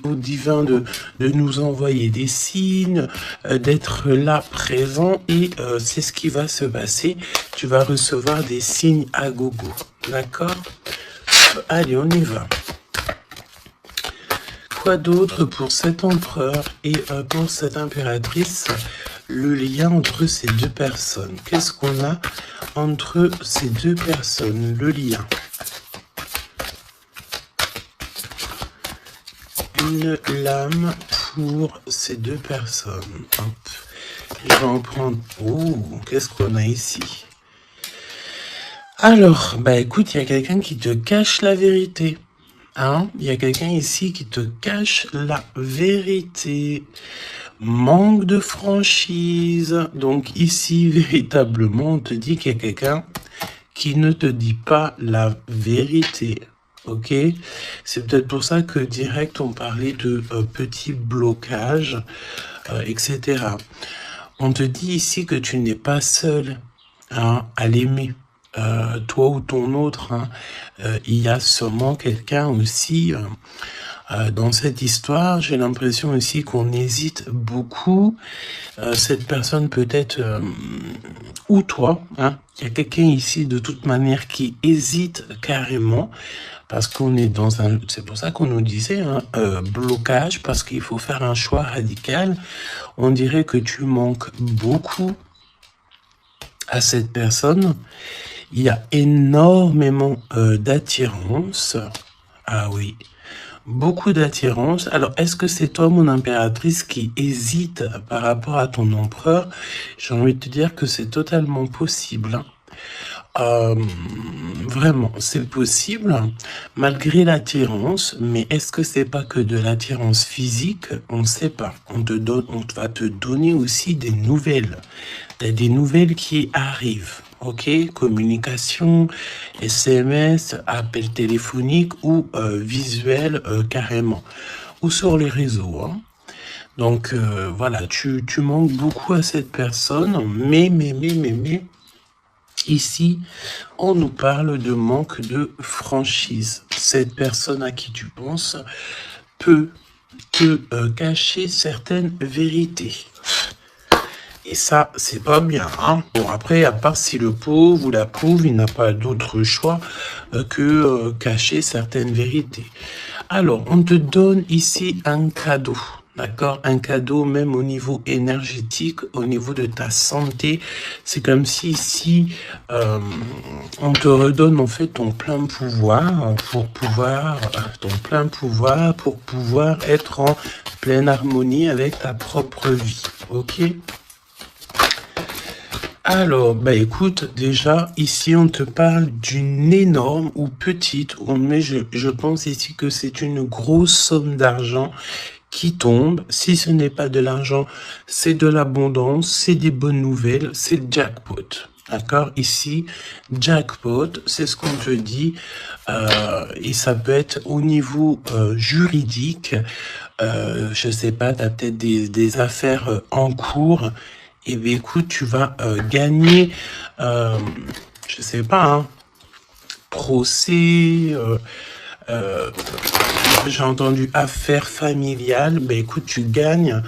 au divin de nous envoyer des signes, d'être là présent et c'est ce qui va se passer. Tu vas recevoir des signes à gogo, d'accord? Allez, on y va. Quoi d'autre pour cet empereur et pour cette impératrice? Le lien entre ces deux personnes. Qu'est-ce qu'on a entre ces deux personnes? Le lien. Une lame pour ces deux personnes. Hop. Je vais en prendre... Oh, qu'est-ce qu'on a ici? Alors, bah écoute, il y a quelqu'un qui te cache la vérité. Hein? Il y a quelqu'un ici qui te cache la vérité. Manque de franchise. Donc ici, véritablement, on te dit qu'il y a quelqu'un qui ne te dit pas la vérité. Ok? C'est peut-être pour ça que direct, on parlait de petits blocages, etc. On te dit ici que tu n'es pas seul hein, à l'aimer. Toi ou ton autre, hein, il y a sûrement quelqu'un aussi dans cette histoire. J'ai l'impression aussi qu'on hésite beaucoup. Cette personne peut-être ou toi, hein, il y a quelqu'un ici de toute manière qui hésite carrément parce qu'on est dans un... C'est pour ça qu'on nous disait hein, blocage parce qu'il faut faire un choix radical. On dirait que tu manques beaucoup à cette personne. Il y a énormément d'attirance. Ah oui, beaucoup d'attirance. Alors, est-ce que c'est toi, mon impératrice, qui hésite par rapport à ton empereur? J'ai envie de te dire que c'est totalement possible. Hein. Vraiment, c'est possible, malgré l'attirance. Mais est-ce que c'est pas que de l'attirance physique? On ne sait pas. On va te donner aussi des nouvelles. Des nouvelles qui arrivent. Ok, communication, SMS, appel téléphonique ou visuel carrément. Ou sur les réseaux. Hein. Donc voilà, tu manques beaucoup à cette personne, mais, ici, on nous parle de manque de franchise. Cette personne à qui tu penses peut te cacher certaines vérités. Et ça, c'est pas bien. Hein. Bon, après, à part si le pauvre ou la pauvre, il n'a pas d'autre choix que cacher certaines vérités. Alors, on te donne ici un cadeau. D'accord? Un cadeau même au niveau énergétique, au niveau de ta santé. C'est comme si ici, on te redonne en fait ton plein pouvoir pour pouvoir être en pleine harmonie avec ta propre vie. Ok? Alors, bah écoute, déjà, ici, on te parle d'une énorme ou petite, mais je pense ici que c'est une grosse somme d'argent qui tombe. Si ce n'est pas de l'argent, c'est de l'abondance, c'est des bonnes nouvelles, c'est le jackpot. D'accord? Ici, jackpot, c'est ce qu'on te dit, et ça peut être au niveau juridique, je sais pas, tu as peut-être des affaires en cours, et bien écoute, tu vas gagner, je sais pas, hein, procès, j'ai entendu affaires familiales, ben écoute, tu gagnes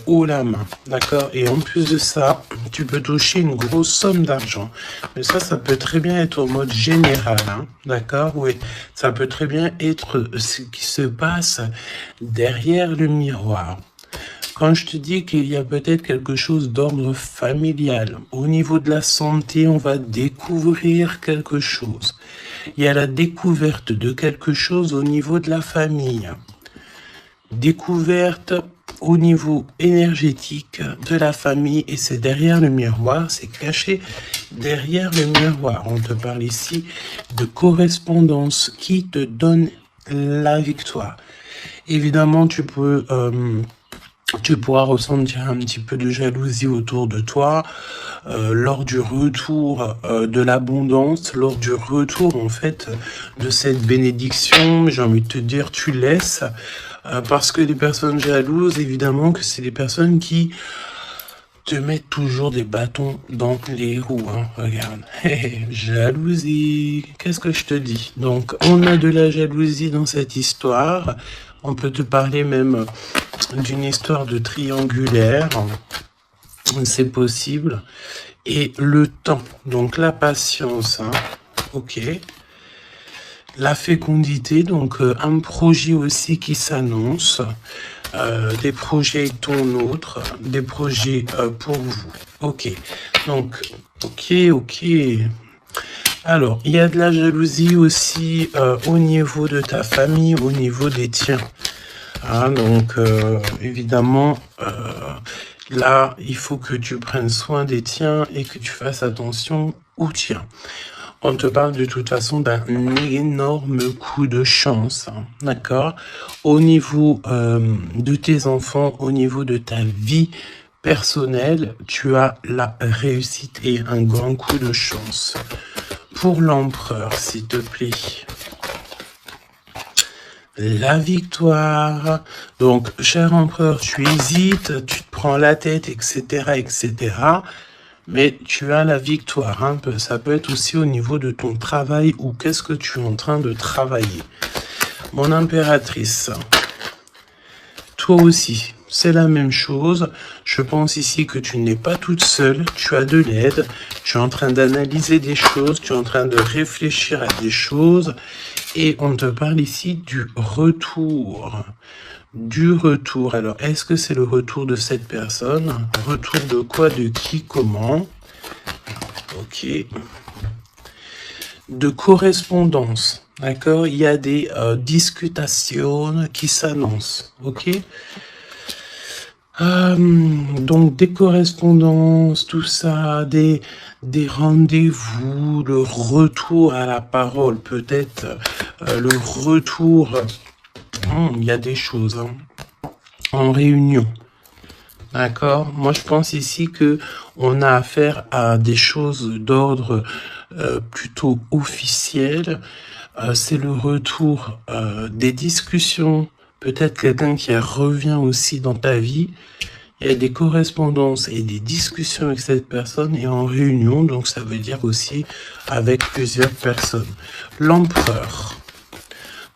haut la main, d'accord? Et en plus de ça, tu peux toucher une grosse somme d'argent. Mais ça peut très bien être au mode général, hein, d'accord? Oui, ça peut très bien être ce qui se passe derrière le miroir. Quand je te dis qu'il y a peut-être quelque chose d'ordre familial, au niveau de la santé, on va découvrir quelque chose. Il y a la découverte de quelque chose au niveau de la famille. Découverte au niveau énergétique de la famille et c'est derrière le miroir, c'est caché derrière le miroir. On te parle ici de correspondance qui te donne la victoire. Évidemment, tu pourras ressentir un petit peu de jalousie autour de toi lors du retour de l'abondance, lors du retour en fait de cette bénédiction. J'ai envie de te dire, tu laisses parce que les personnes jalouses, évidemment que c'est les personnes qui te mettent toujours des bâtons dans les roues. Hein. Regarde, jalousie, qu'est-ce que je te dis? Donc, on a de la jalousie dans cette histoire. On peut te parler même d'une histoire de triangulaire. C'est possible. Et le temps, donc la patience, hein. Ok. La fécondité, donc un projet aussi qui s'annonce. Des projets ton autre, des projets pour vous. Ok. Donc, ok. Alors, il y a de la jalousie aussi au niveau de ta famille, au niveau des tiens. Ah, donc, évidemment, là, il faut que tu prennes soin des tiens et que tu fasses attention aux tiens. On te parle de toute façon d'un énorme coup de chance, hein, d'accord? Au niveau de tes enfants, au niveau de ta vie personnelle, tu as la réussite et un grand coup de chance. Pour l'empereur, s'il te plaît. La victoire. Donc, cher empereur, tu hésites, tu te prends la tête, etc., etc., mais tu as la victoire. Hein. Ça peut être aussi au niveau de ton travail ou qu'est-ce que tu es en train de travailler. Mon impératrice, toi aussi, c'est la même chose. Je pense ici que tu n'es pas toute seule, tu as de l'aide, tu es en train d'analyser des choses, tu es en train de réfléchir à des choses et on te parle ici du retour. Du retour. Alors, est-ce que c'est le retour de cette personne? Retour de quoi? De qui? Comment? Ok. De correspondance. D'accord? Il y a des discutations qui s'annoncent. Ok? Donc, des correspondances, tout ça, des rendez-vous, le retour à la parole, peut-être le retour... il y a des choses hein, en réunion. D'accord? Moi, je pense ici que on a affaire à des choses d'ordre plutôt officiel. C'est le retour des discussions. Peut-être quelqu'un qui revient aussi dans ta vie. Il y a des correspondances et des discussions avec cette personne et en réunion. Donc, ça veut dire aussi avec plusieurs personnes. L'empereur.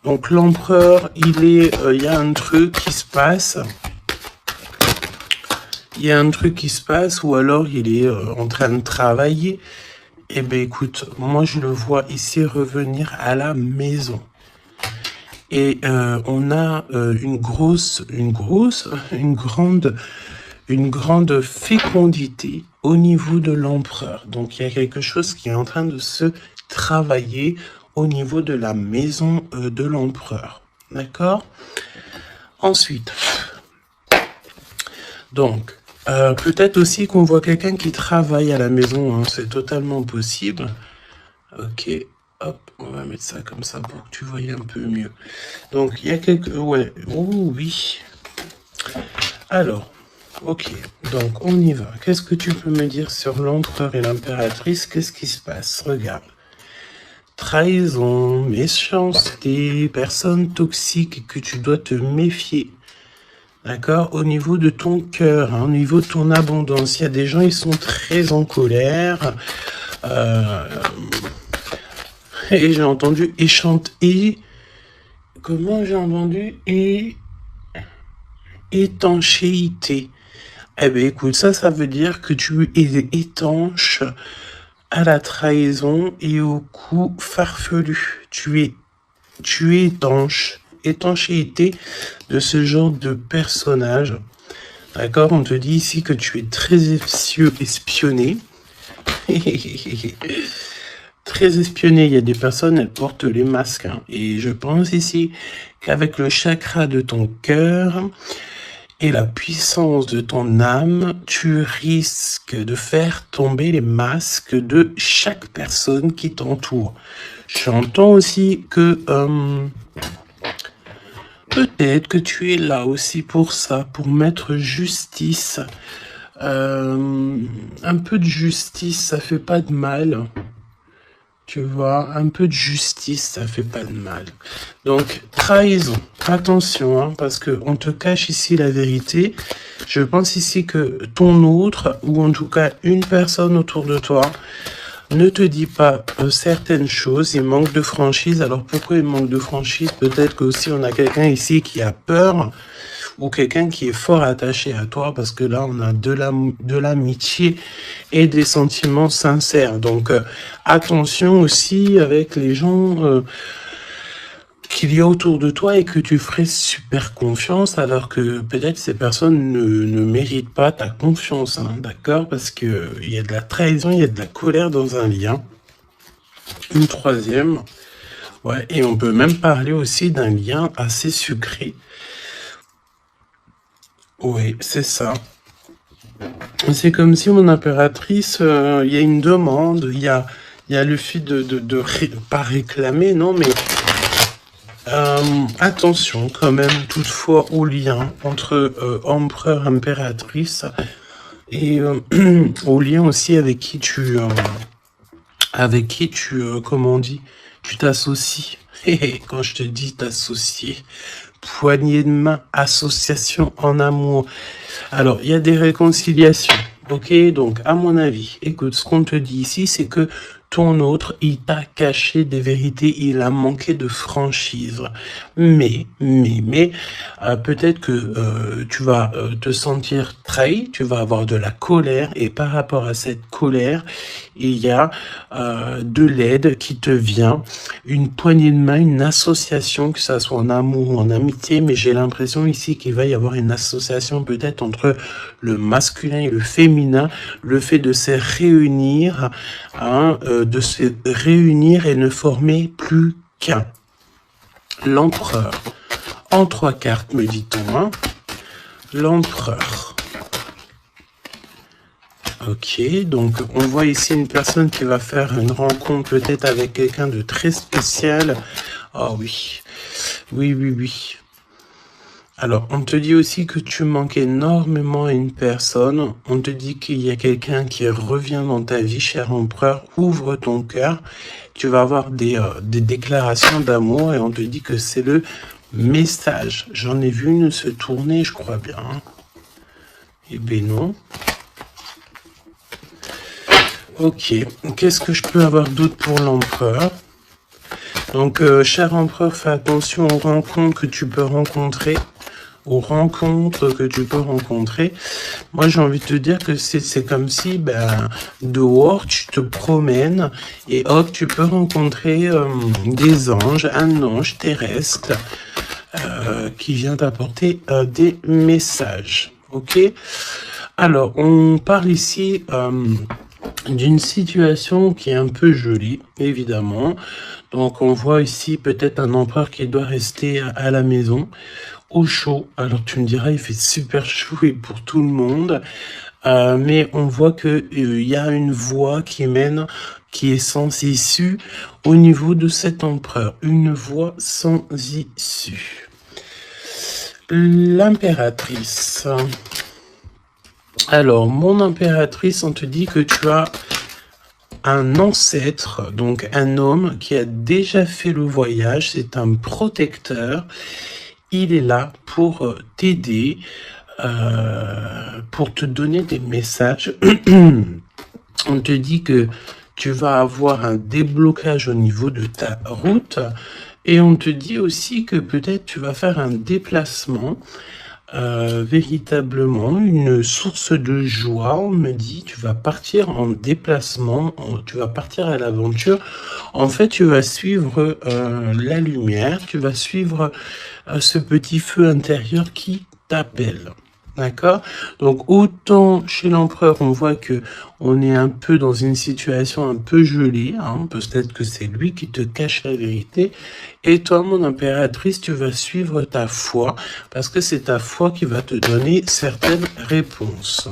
Donc l'empereur, il y a un truc qui se passe. Il y a un truc qui se passe ou alors il est en train de travailler. Eh bien écoute, moi je le vois ici revenir à la maison. Et on a une grande fécondité au niveau de l'empereur. Donc il y a quelque chose qui est en train de se travailler au niveau de la maison de l'empereur. D'accord? Ensuite, donc, peut-être aussi qu'on voit quelqu'un qui travaille à la maison, hein, c'est totalement possible. Ok, hop, on va mettre ça comme ça pour que tu voyes un peu mieux. Donc, il y a quelques... Ouais, oh oui. Alors, ok, donc on y va. Qu'est-ce que tu peux me dire sur l'empereur et l'impératrice? Qu'est-ce qui se passe? Regarde. Trahison, méchanceté, personne toxique que tu dois te méfier. D'accord? Au niveau de ton cœur, hein, au niveau de ton abondance, il y a des gens, ils sont très en colère. Et j'ai entendu comment j'ai entendu étanchéité. Eh bien, écoute, ça veut dire que tu es étanche à la trahison et au coup farfelu. Tu es étanche. Étanchéité de ce genre de personnage. D'accord? On te dit ici que tu es très espionné. Très espionné. Il y a des personnes, elles portent les masques. Hein. Et je pense ici qu'avec le chakra de ton cœur et la puissance de ton âme, tu risques de faire tomber les masques de chaque personne qui t'entoure. J'entends aussi que peut-être que tu es là aussi pour ça, pour mettre justice. Un peu de justice, ça fait pas de mal. Tu vois, un peu de justice, ça fait pas de mal. Donc, trahison. Attention, hein, parce que on te cache ici la vérité. Je pense ici que ton autre, ou en tout cas une personne autour de toi, ne te dit pas certaines choses, il manque de franchise. Alors pourquoi il manque de franchise? Peut-être que aussi on a quelqu'un ici qui a peur, ou quelqu'un qui est fort attaché à toi, parce que là on a de l'amitié et des sentiments sincères. Donc attention aussi avec les gens qu'il y a autour de toi et que tu ferais super confiance, alors que peut-être ces personnes ne méritent pas ta confiance, hein, d'accord? Parce que il y a de la trahison, il y a de la colère dans un lien. Une troisième, ouais, et on peut même parler aussi d'un lien assez sucré. Oui, c'est ça. C'est comme si mon impératrice, il y a une demande, il y a le fait pas réclamer, non, mais attention quand même toutefois au lien entre empereur, impératrice et au lien aussi avec qui tu, comment on dit, tu t'associes. Et quand je te dis t'associer, poignée de main, association en amour. Alors, il y a des réconciliations. Ok, donc à mon avis, écoute, ce qu'on te dit ici, c'est que ton autre, il t'a caché des vérités, il a manqué de franchise. Mais, peut-être que tu vas te sentir trahi, tu vas avoir de la colère, et par rapport à cette colère, il y a de l'aide qui te vient, une poignée de main, une association, que ça soit en amour ou en amitié, mais j'ai l'impression ici qu'il va y avoir une association peut-être entre le masculin et le féminin, le fait de se réunir, hein, et ne former plus qu'un. L'empereur. En 3 cartes, me dit-on, hein. L'empereur. Ok, donc on voit ici une personne qui va faire une rencontre peut-être avec quelqu'un de très spécial. Oh oui, oui. Alors, on te dit aussi que tu manques énormément à une personne. On te dit qu'il y a quelqu'un qui revient dans ta vie, cher empereur. Ouvre ton cœur. Tu vas avoir des déclarations d'amour et on te dit que c'est le message. J'en ai vu une se tourner, je crois bien. Eh ben non. Ok, qu'est-ce que je peux avoir d'autre pour l'empereur? Donc, cher empereur, fais attention aux rencontres que tu peux rencontrer. Moi, j'ai envie de te dire que c'est comme si, dehors, tu te promènes et hop, tu peux rencontrer des anges, un ange terrestre qui vient t'apporter des messages. Ok? Alors, on parle ici d'une situation qui est un peu jolie, évidemment. Donc, on voit ici peut-être un empereur qui doit rester à la maison, au chaud. Alors, tu me diras, il fait super chaud et pour tout le monde. Mais on voit que il y a une voie qui mène, qui est sans issue au niveau de cet empereur. Une voie sans issue. L'impératrice. Alors, mon impératrice, on te dit que tu as un ancêtre, donc un homme qui a déjà fait le voyage, c'est un protecteur. Il est là pour t'aider, pour te donner des messages. On te dit que tu vas avoir un déblocage au niveau de ta route et on te dit aussi que peut-être tu vas faire un déplacement, véritablement une source de joie. On me dit tu vas partir en déplacement, tu vas partir à l'aventure. En fait, tu vas suivre la lumière, tu vas suivre ce petit feu intérieur qui t'appelle. D'accord? Donc, autant chez l'empereur, on voit que on est un peu dans une situation un peu gelée, hein, peut-être que c'est lui qui te cache la vérité. Et toi, mon impératrice, tu vas suivre ta foi, parce que c'est ta foi qui va te donner certaines réponses.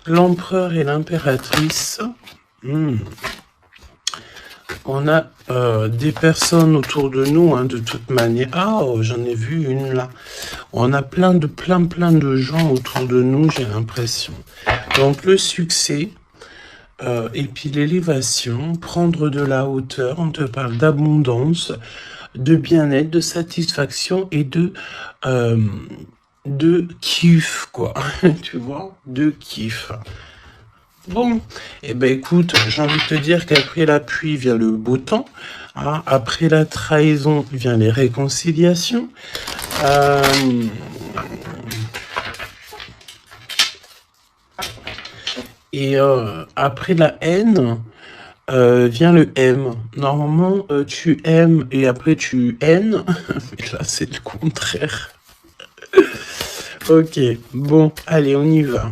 L'empereur et l'impératrice, on a des personnes autour de nous, hein, de toute manière. Ah, oh, j'en ai vu une là. On a plein de gens autour de nous, j'ai l'impression. Donc le succès, et puis l'élévation, prendre de la hauteur, on te parle d'abondance, de bien-être, de satisfaction et de kiff, quoi. Tu vois, de kiff. Bon, eh ben écoute, j'ai envie de te dire qu'après la pluie vient le beau temps. Hein, après la trahison vient les réconciliations. Euh, et après la haine vient le M. Normalement, tu aimes et après tu haines. Mais là, c'est le contraire. Ok, bon, allez, on y va.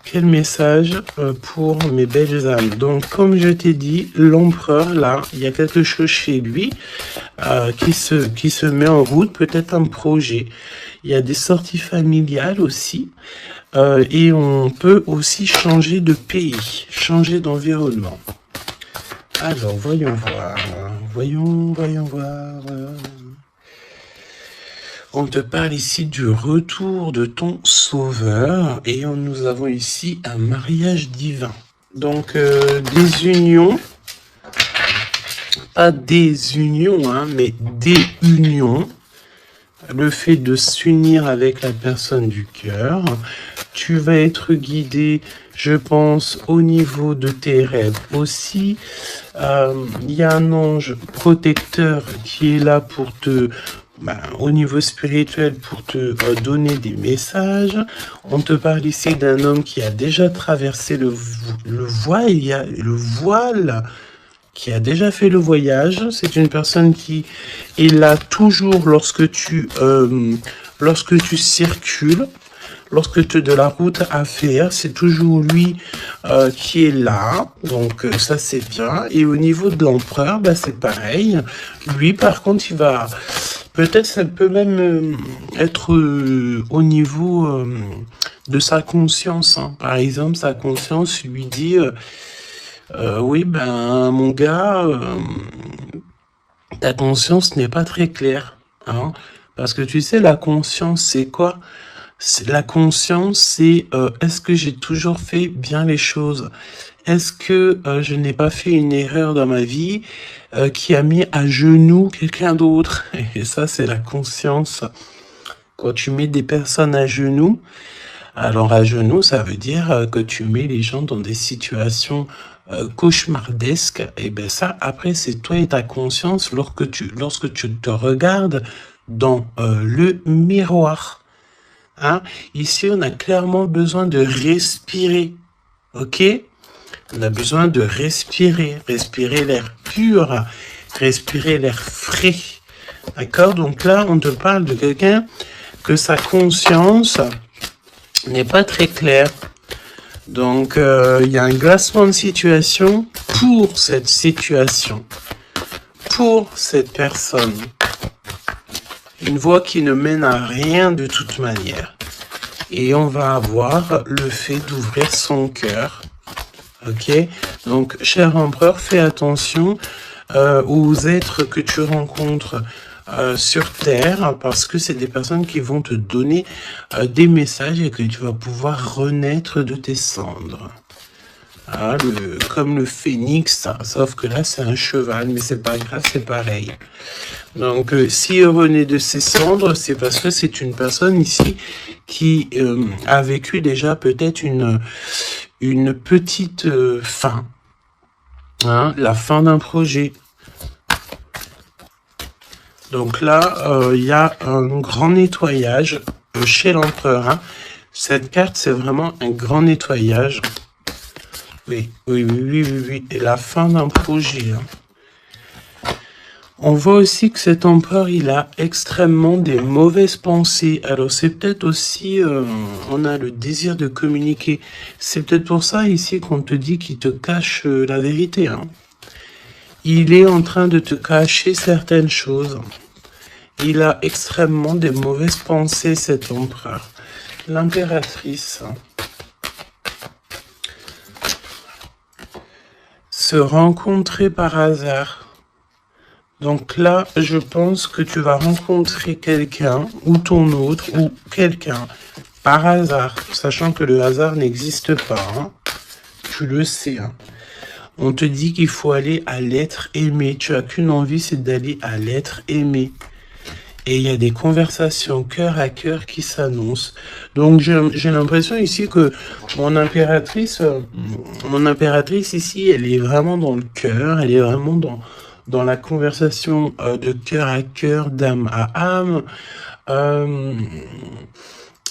Quel message pour mes belles âmes. Donc, comme je t'ai dit, l'empereur, là, il y a quelque chose chez lui qui se met en route, peut-être un projet. Il y a des sorties familiales aussi. Et on peut aussi changer de pays, changer d'environnement. Alors, voyons voir. Voyons voir. On te parle ici du retour de ton sauveur et nous avons ici un mariage divin. Donc des unions, pas des unions, hein, mais des unions. Le fait de s'unir avec la personne du cœur. Tu vas être guidé, je pense, au niveau de tes rêves aussi. Il y a un ange protecteur qui est là pour te... au niveau spirituel, pour te donner des messages. On te parle ici d'un homme qui a déjà traversé le voile, qui a déjà fait le voyage. C'est une personne qui est là toujours lorsque tu circules, lorsque tu as de la route à faire. C'est toujours lui qui est là. Donc ça c'est bien. Et au niveau de l'empereur, c'est pareil. Lui par contre il va... Peut-être ça peut même être au niveau de sa conscience. Hein. Par exemple, sa conscience lui dit oui, mon gars, ta conscience n'est pas très claire. Hein. Parce que tu sais, la conscience, c'est quoi? La conscience, c'est est-ce que j'ai toujours fait bien les choses? Est-ce que je n'ai pas fait une erreur dans ma vie qui a mis à genoux quelqu'un d'autre? Et ça, c'est la conscience. Quand tu mets des personnes à genoux, alors à genoux, ça veut dire que tu mets les gens dans des situations cauchemardesques. Et ben ça, après, c'est toi et ta conscience lorsque tu te regardes dans le miroir. Hein? Ici, on a clairement besoin de respirer. Ok? On a besoin de respirer l'air pur, respirer l'air frais. D'accord? Donc là, on te parle de quelqu'un que sa conscience n'est pas très claire. Donc, il y a un glacement de situation pour cette situation, pour cette personne. Une voie qui ne mène à rien de toute manière. Et on va avoir le fait d'ouvrir son cœur. Ok, donc cher empereur, fais attention aux êtres que tu rencontres sur Terre, parce que c'est des personnes qui vont te donner des messages et que tu vas pouvoir renaître de tes cendres. Ah, comme le phénix, sauf que là c'est un cheval, mais c'est pas grave, c'est pareil. Donc s'il renaît de ses cendres, c'est parce que c'est une personne ici qui a vécu déjà peut-être une petite fin, hein, la fin d'un projet. Donc là, il y a un grand nettoyage chez l'empereur. Hein. Cette carte, c'est vraiment un grand nettoyage. Oui. Et la fin d'un projet. Hein. On voit aussi que cet empereur, il a extrêmement des mauvaises pensées. Alors c'est peut-être aussi, on a le désir de communiquer. C'est peut-être pour ça ici qu'on te dit qu'il te cache la vérité. Hein. Il est en train de te cacher certaines choses. Il a extrêmement des mauvaises pensées, cet empereur. L'impératrice. Se rencontrer par hasard. Donc là, je pense que tu vas rencontrer quelqu'un, ou ton autre, ou quelqu'un, par hasard, sachant que le hasard n'existe pas. Hein. Tu le sais. Hein. On te dit qu'il faut aller à l'être aimé. Tu n'as qu'une envie, c'est d'aller à l'être aimé. et il y a des conversations cœur à cœur qui s'annoncent. Donc j'ai l'impression ici que mon impératrice ici, elle est vraiment dans le cœur, elle est vraiment dans la conversation de cœur à cœur, d'âme à âme. Euh,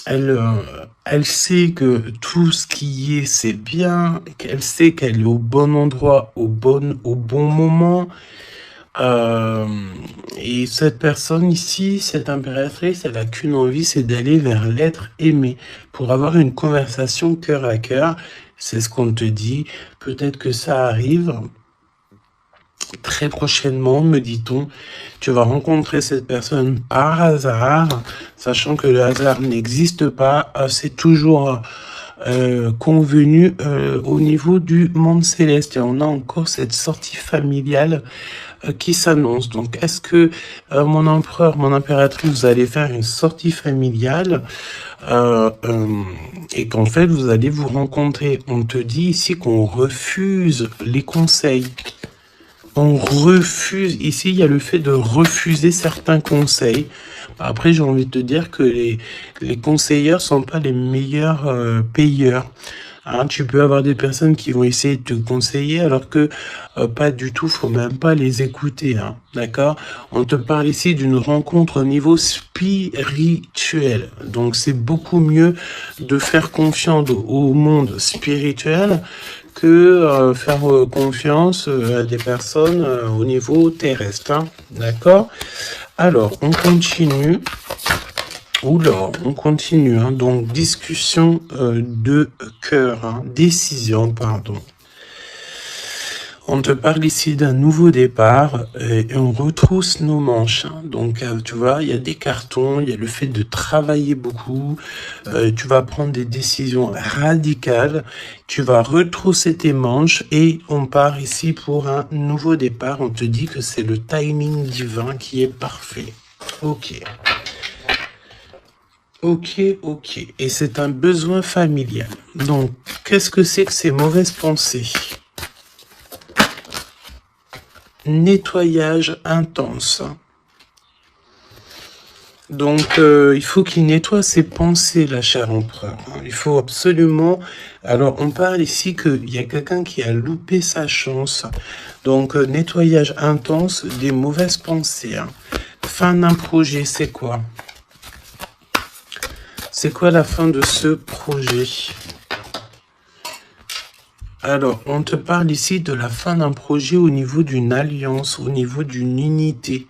elle sait que tout ce qui est, c'est bien, qu'elle sait qu'elle est au bon endroit, au bon moment. Euh, et cette personne ici, cette impératrice, elle a qu'une envie, c'est d'aller vers l'être aimé pour avoir une conversation cœur à cœur. C'est ce qu'on te dit. Peut-être que ça arrive. Très prochainement, me dit-on, tu vas rencontrer cette personne par hasard, sachant que le hasard n'existe pas, c'est toujours convenu au niveau du monde céleste. Et on a encore cette sortie familiale qui s'annonce. Donc, est-ce que mon empereur, mon impératrice, vous allez faire une sortie familiale et qu'en fait, vous allez vous rencontrer? On te dit ici qu'on refuse les conseils. On refuse, ici il y a le fait de refuser certains conseils. Après j'ai envie de te dire que les conseilleurs sont pas les meilleurs payeurs. Hein, tu peux avoir des personnes qui vont essayer de te conseiller alors que pas du tout, faut même pas les écouter. Hein, d'accord? On te parle ici d'une rencontre au niveau spirituel. Donc c'est beaucoup mieux de faire confiance au monde spirituel que faire confiance à des personnes au niveau terrestre. Hein, d'accord? Alors, on continue. Oula, on continue. Hein, donc, discussion de cœur. Hein, décision, pardon. On te parle ici d'un nouveau départ et on retrousse nos manches. Hein. Donc, tu vois, il y a des cartons, il y a le fait de travailler beaucoup. Tu vas prendre des décisions radicales. Tu vas retrousser tes manches et on part ici pour un nouveau départ. On te dit que c'est le timing divin qui est parfait. Ok. Ok, ok. Et c'est un besoin familial. Donc, qu'est-ce que c'est que ces mauvaises pensées ? Nettoyage intense. Donc, il faut qu'il nettoie ses pensées, la chère empereur. Il faut absolument... Alors, on parle ici qu'il y a quelqu'un qui a loupé sa chance. Donc, nettoyage intense des mauvaises pensées. Hein. Fin d'un projet, c'est quoi? C'est quoi la fin de ce projet? Alors, on te parle ici de la fin d'un projet au niveau d'une alliance, au niveau d'une unité.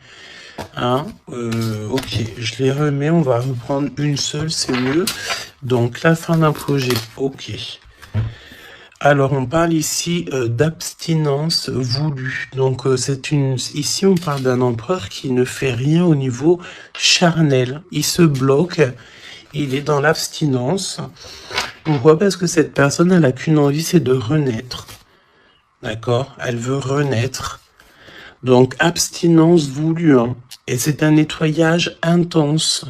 Hein, ok, je les remets, on va reprendre une seule, c'est mieux. Donc, la fin d'un projet, ok. Alors, on parle ici d'abstinence voulue. Donc, ici, on parle d'un empereur qui ne fait rien au niveau charnel. Il se bloque, il est dans l'abstinence. Pourquoi? Parce que cette personne, elle n'a qu'une envie, c'est de renaître. D'accord? Elle veut renaître. Donc, abstinence voulue. Hein. Et c'est un nettoyage intense.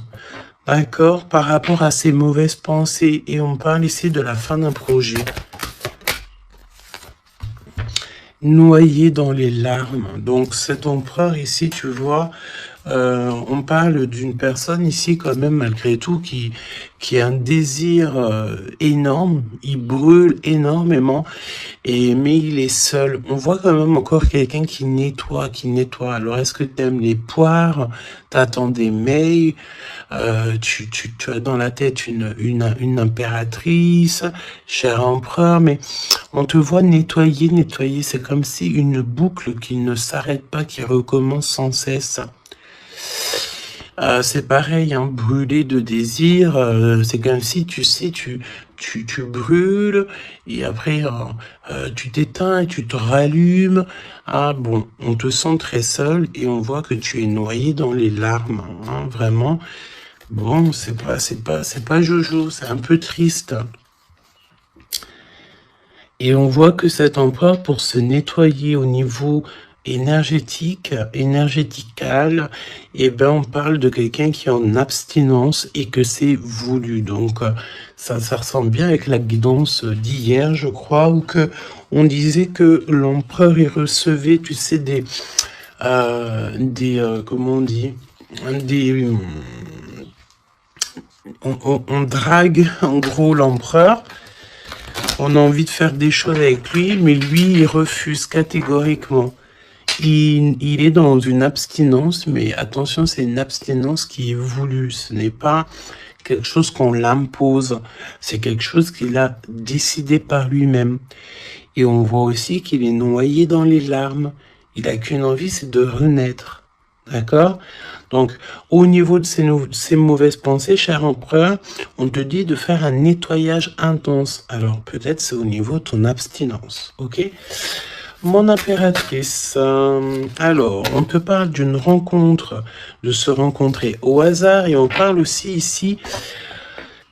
D'accord? Par rapport à ses mauvaises pensées. Et on parle ici de la fin d'un projet. Noyé dans les larmes. Donc, cet empereur ici, tu vois... on parle d'une personne ici quand même malgré tout qui a un désir énorme, il brûle énormément, mais il est seul. On voit quand même encore quelqu'un qui nettoie. Alors est-ce que tu aimes les poires? T'attends des mails? Tu as dans la tête une impératrice, cher empereur, mais on te voit nettoyer. C'est comme si une boucle qui ne s'arrête pas, qui recommence sans cesse. C'est pareil, hein, brûler de désir, c'est comme si, tu sais, tu brûles, et après, tu t'éteins et tu te rallumes. Ah bon, on te sent très seul, et on voit que tu es noyé dans les larmes, hein, vraiment. Bon, c'est pas Jojo, c'est un peu triste. Et on voit que cet empereur, pour se nettoyer au niveau énergétical, et ben on parle de quelqu'un qui est en abstinence et que c'est voulu. Donc ça ressemble bien avec la guidance d'hier, je crois, où que on disait que l'empereur il recevait, tu sais, comment on dit, des on drague en gros l'empereur. On a envie de faire des choses avec lui, mais lui, il refuse catégoriquement. Il est dans une abstinence, mais attention, c'est une abstinence qui est voulue. Ce n'est pas quelque chose qu'on l'impose. C'est quelque chose qu'il a décidé par lui-même. Et on voit aussi qu'il est noyé dans les larmes. Il a qu'une envie, c'est de renaître. D'accord? Donc, au niveau de ces mauvaises pensées, cher empereur, on te dit de faire un nettoyage intense. Alors, peut-être c'est au niveau de ton abstinence. Ok? Mon impératrice, alors, on te parle d'une rencontre, de se rencontrer au hasard, et on parle aussi ici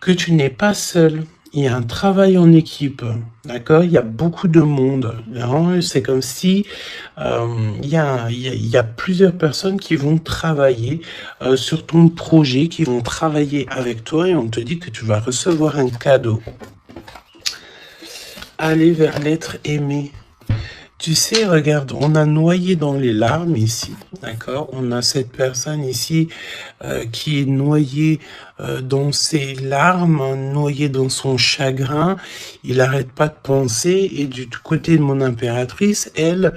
que tu n'es pas seul. Il y a un travail en équipe, d'accord? Il y a beaucoup de monde. C'est comme si il y a plusieurs personnes qui vont travailler sur ton projet, qui vont travailler avec toi, et on te dit que tu vas recevoir un cadeau. Aller vers l'être aimé. Tu sais, regarde, on a noyé dans les larmes ici, d'accord? On a cette personne ici qui est noyée dans ses larmes, noyée dans son chagrin. Il n'arrête pas de penser. Et du côté de mon impératrice, elle,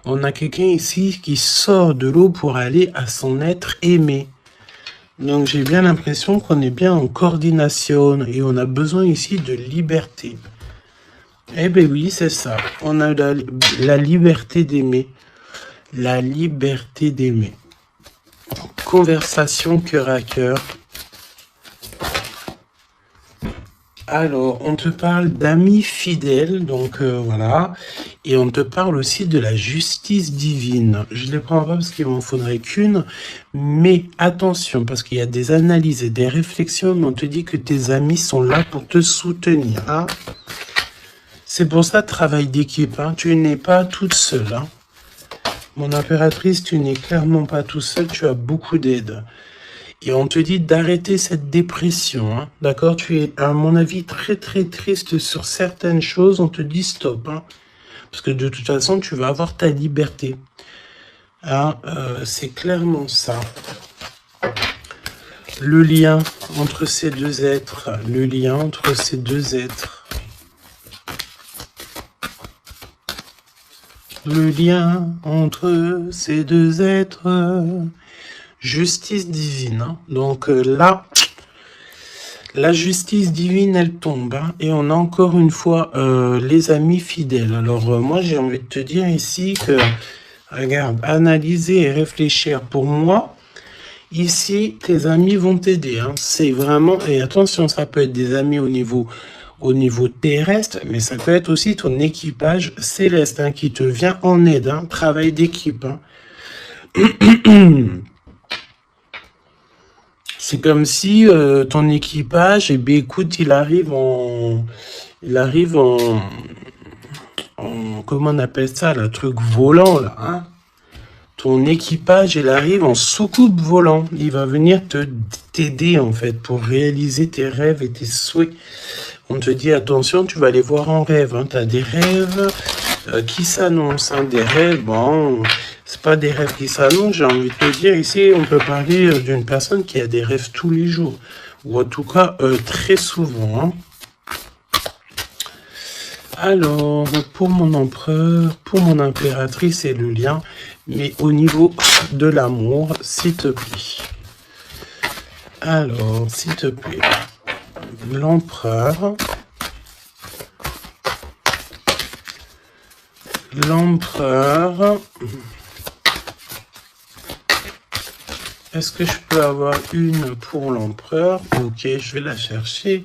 on a quelqu'un ici qui sort de l'eau pour aller à son être aimé. Donc j'ai bien l'impression qu'on est bien en coordination et on a besoin ici de liberté. Eh ben oui, c'est ça. On a la liberté d'aimer. La liberté d'aimer. Conversation cœur à cœur. Alors, on te parle d'amis fidèles, donc voilà. Et on te parle aussi de la justice divine. Je ne les prends pas parce qu'il m'en faudrait qu'une. Mais attention, parce qu'il y a des analyses et des réflexions, mais on te dit que tes amis sont là pour te soutenir. Hein. C'est pour ça, travail d'équipe, hein. Tu n'es pas toute seule. Hein. Mon impératrice, tu n'es clairement pas toute seule, tu as beaucoup d'aide. Et on te dit d'arrêter cette dépression, hein. D'accord? Tu es, à mon avis, très très triste sur certaines choses, on te dit stop. Hein. Parce que de toute façon, tu vas avoir ta liberté. Hein, c'est clairement ça. Le lien entre ces deux êtres, le lien entre ces deux êtres. Le lien entre ces deux êtres, justice divine. Hein. Donc là, la justice divine, elle tombe. Hein, et on a encore une fois les amis fidèles. Alors moi, j'ai envie de te dire ici que, regarde, analyser et réfléchir. Pour moi, ici, tes amis vont t'aider. Hein. C'est vraiment, et attention, ça peut être des amis au niveau terrestre, mais ça peut être aussi ton équipage céleste hein, qui te vient en aide, hein, travail d'équipe. Hein. C'est comme si ton équipage, eh bien, écoute, il arrive en, comment on appelle ça, le truc volant là. Hein. Ton équipage, il arrive en soucoupe volant. Il va venir t'aider en fait pour réaliser tes rêves et tes souhaits. On te dit, attention, tu vas les voir en rêve. Hein. Tu as des rêves qui s'annoncent. Hein. Des rêves, bon, c'est pas des rêves qui s'annoncent. J'ai envie de te dire, ici, on peut parler d'une personne qui a des rêves tous les jours. Ou en tout cas, très souvent. Hein. Alors, pour mon empereur, pour mon impératrice et le lien, mais au niveau de l'amour, s'il te plaît. Alors, s'il te plaît. L'empereur. L'empereur. Est-ce que je peux avoir une pour l'empereur? Ok, je vais la chercher.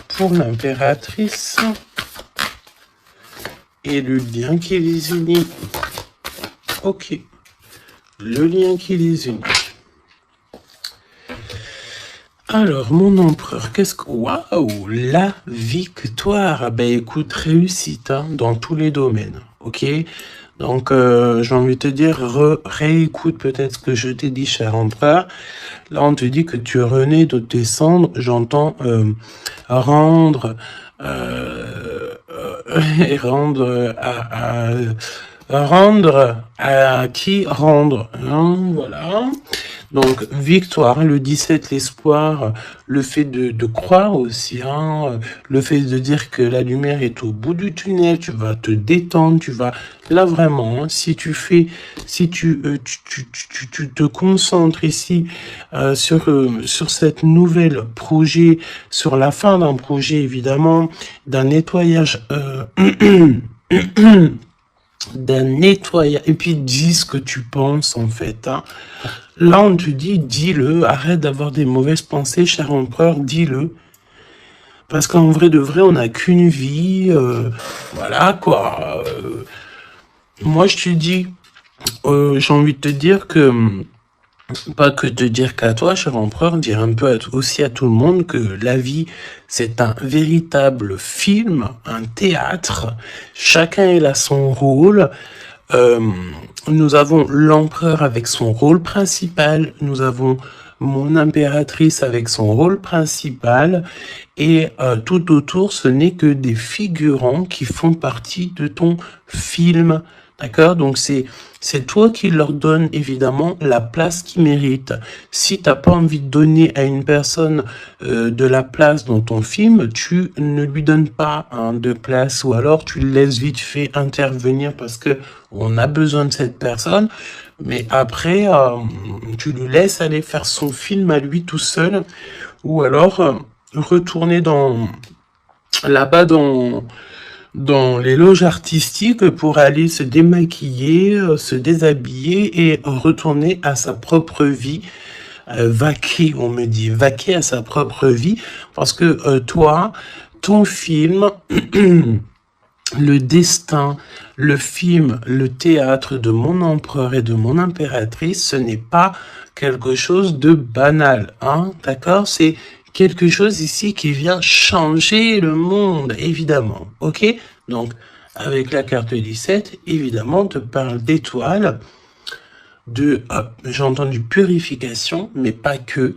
Pour l'impératrice. Et le lien qui les unit. Ok. Le lien qui les unit. Alors, mon empereur, qu'est-ce que... Waouh, la victoire. Ben écoute, réussite hein, dans tous les domaines. Ok. Donc, j'ai envie de te dire, réécoute peut-être ce que je t'ai dit, cher empereur. Là, on te dit que tu renais de tes cendres. J'entends rendre... et rendre rendre à qui rendre. Hein, voilà. Donc, victoire, le 17, l'espoir, le fait de croire aussi, hein, le fait de dire que la lumière est au bout du tunnel, tu vas te détendre, tu vas... Là, vraiment, hein, si tu te concentres ici sur cette nouvelle projet, sur la fin d'un projet, évidemment, d'un nettoyage... d'un nettoyage, et puis dis ce que tu penses, en fait, hein. Là, on te dit, dis-le, arrête d'avoir des mauvaises pensées, cher empereur, dis-le. Parce qu'en vrai de vrai, on n'a qu'une vie, voilà, quoi. Moi, je te dis, j'ai envie de te dire que, pas que te dire qu'à toi, cher empereur, dire un peu aussi à tout le monde que la vie, c'est un véritable film, un théâtre. Chacun est là son rôle. Nous avons l'empereur avec son rôle principal, nous avons mon impératrice avec son rôle principal, et tout autour, ce n'est que des figurants qui font partie de ton film, d'accord? Donc c'est toi qui leur donne évidemment la place qu'ils méritent. Si t'as pas envie de donner à une personne de la place dans ton film, tu ne lui donnes pas de place, ou alors tu le laisses vite fait intervenir parce que on a besoin de cette personne, mais après tu le laisses aller faire son film à lui tout seul, ou alors retourner là-bas dans les loges artistiques pour aller se démaquiller, se déshabiller et retourner à sa propre vie, vaquer, on me dit, vaquer à sa propre vie, parce que toi, ton film, le destin, le film, le théâtre de mon empereur et de mon impératrice, ce n'est pas quelque chose de banal, hein, d'accord? C'est quelque chose ici qui vient changer le monde, évidemment, ok? Donc, avec la carte 17, évidemment, on te parle d'étoiles, j'ai entendu purification, mais pas que.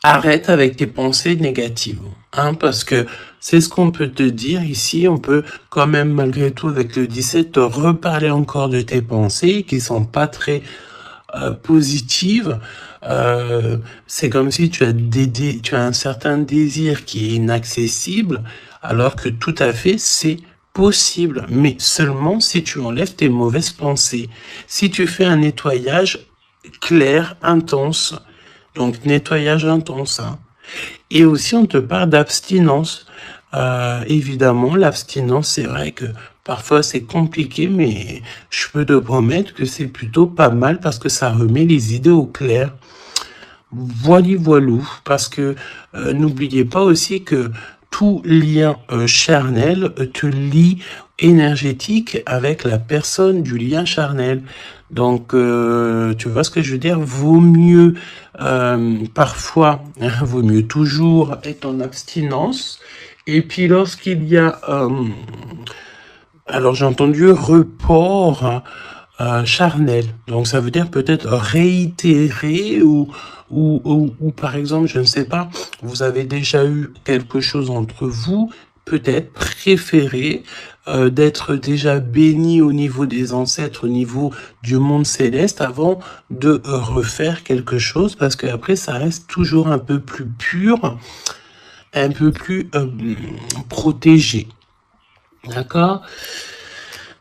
Arrête avec tes pensées négatives, hein, parce que c'est ce qu'on peut te dire ici. On peut quand même, malgré tout, avec le 17, te reparler encore de tes pensées qui sont pas très positives. C'est comme si tu as un certain désir qui est inaccessible, alors que tout à fait, c'est possible, mais seulement si tu enlèves tes mauvaises pensées. Si tu fais un nettoyage clair, intense, donc nettoyage intense, hein. Et aussi, on te parle d'abstinence. Évidemment, l'abstinence, c'est vrai que parfois c'est compliqué, mais je peux te promettre que c'est plutôt pas mal parce que ça remet les idées au clair. Voilou, parce que n'oubliez pas aussi que tout lien charnel te lie énergétique avec la personne du lien charnel. Donc, tu vois ce que je veux dire? Vaut mieux parfois, vaut mieux toujours être en abstinence. Et puis lorsqu'il y a, alors j'ai entendu report charnel. Donc ça veut dire peut-être réitérer ou par exemple, je ne sais pas, vous avez déjà eu quelque chose entre vous, peut-être préféré d'être déjà béni au niveau des ancêtres, au niveau du monde céleste, avant de refaire quelque chose, parce que après ça reste toujours un peu plus pur, un peu plus protégé. D'accord?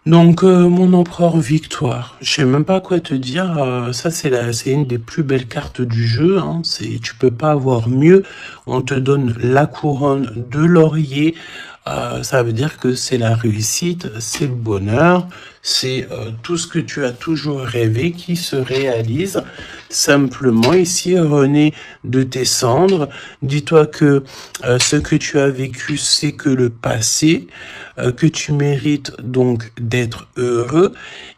Donc, mon empereur victoire, je sais même pas quoi te dire, ça c'est une des plus belles cartes du jeu, hein. Tu peux pas avoir mieux, on te donne la couronne de laurier, ça veut dire que c'est la réussite, c'est le bonheur, c'est tout ce que tu as toujours rêvé qui se réalise. Simplement ici, René, de tes cendres, dis-toi que ce que tu as vécu, c'est que le passé, que tu mérites donc d'être heureux,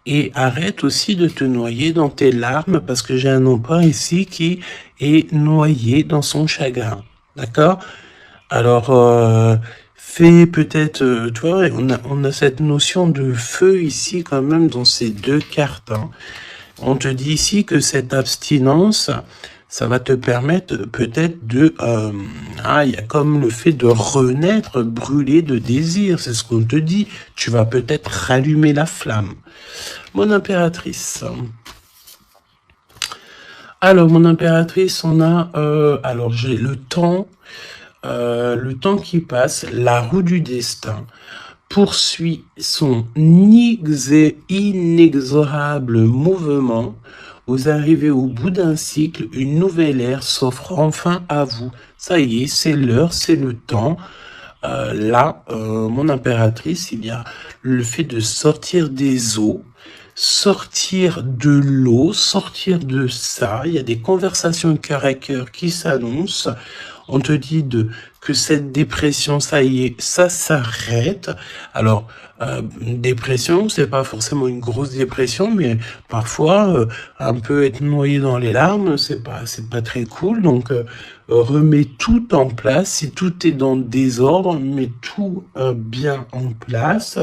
et arrête aussi de te noyer dans tes larmes, parce que j'ai un empereur ici qui est noyé dans son chagrin, d'accord? Alors, fais peut-être, tu vois, on a cette notion de feu ici quand même dans ces deux cartes, hein. On te dit ici que cette abstinence, ça va te permettre peut-être de... il y a comme le fait de renaître, brûler de désir, c'est ce qu'on te dit. Tu vas peut-être rallumer la flamme. Mon impératrice, Alors, mon impératrice, on a, alors j'ai le temps qui passe, la roue du destin poursuit son inexorable mouvement. Vous arrivez au bout d'un cycle, une nouvelle ère s'offre enfin à vous. Ça y est, c'est l'heure, c'est le temps. Là, mon impératrice, il y a le fait de sortir des eaux, sortir de l'eau, sortir de ça. Il y a des conversations cœur à cœur qui s'annoncent. On te dit que cette dépression, ça y est, ça s'arrête. Alors, dépression, c'est pas forcément une grosse dépression, mais parfois, un peu être noyé dans les larmes, c'est pas très cool. Donc, remets tout en place. Si tout est dans le désordre, mets tout bien en place.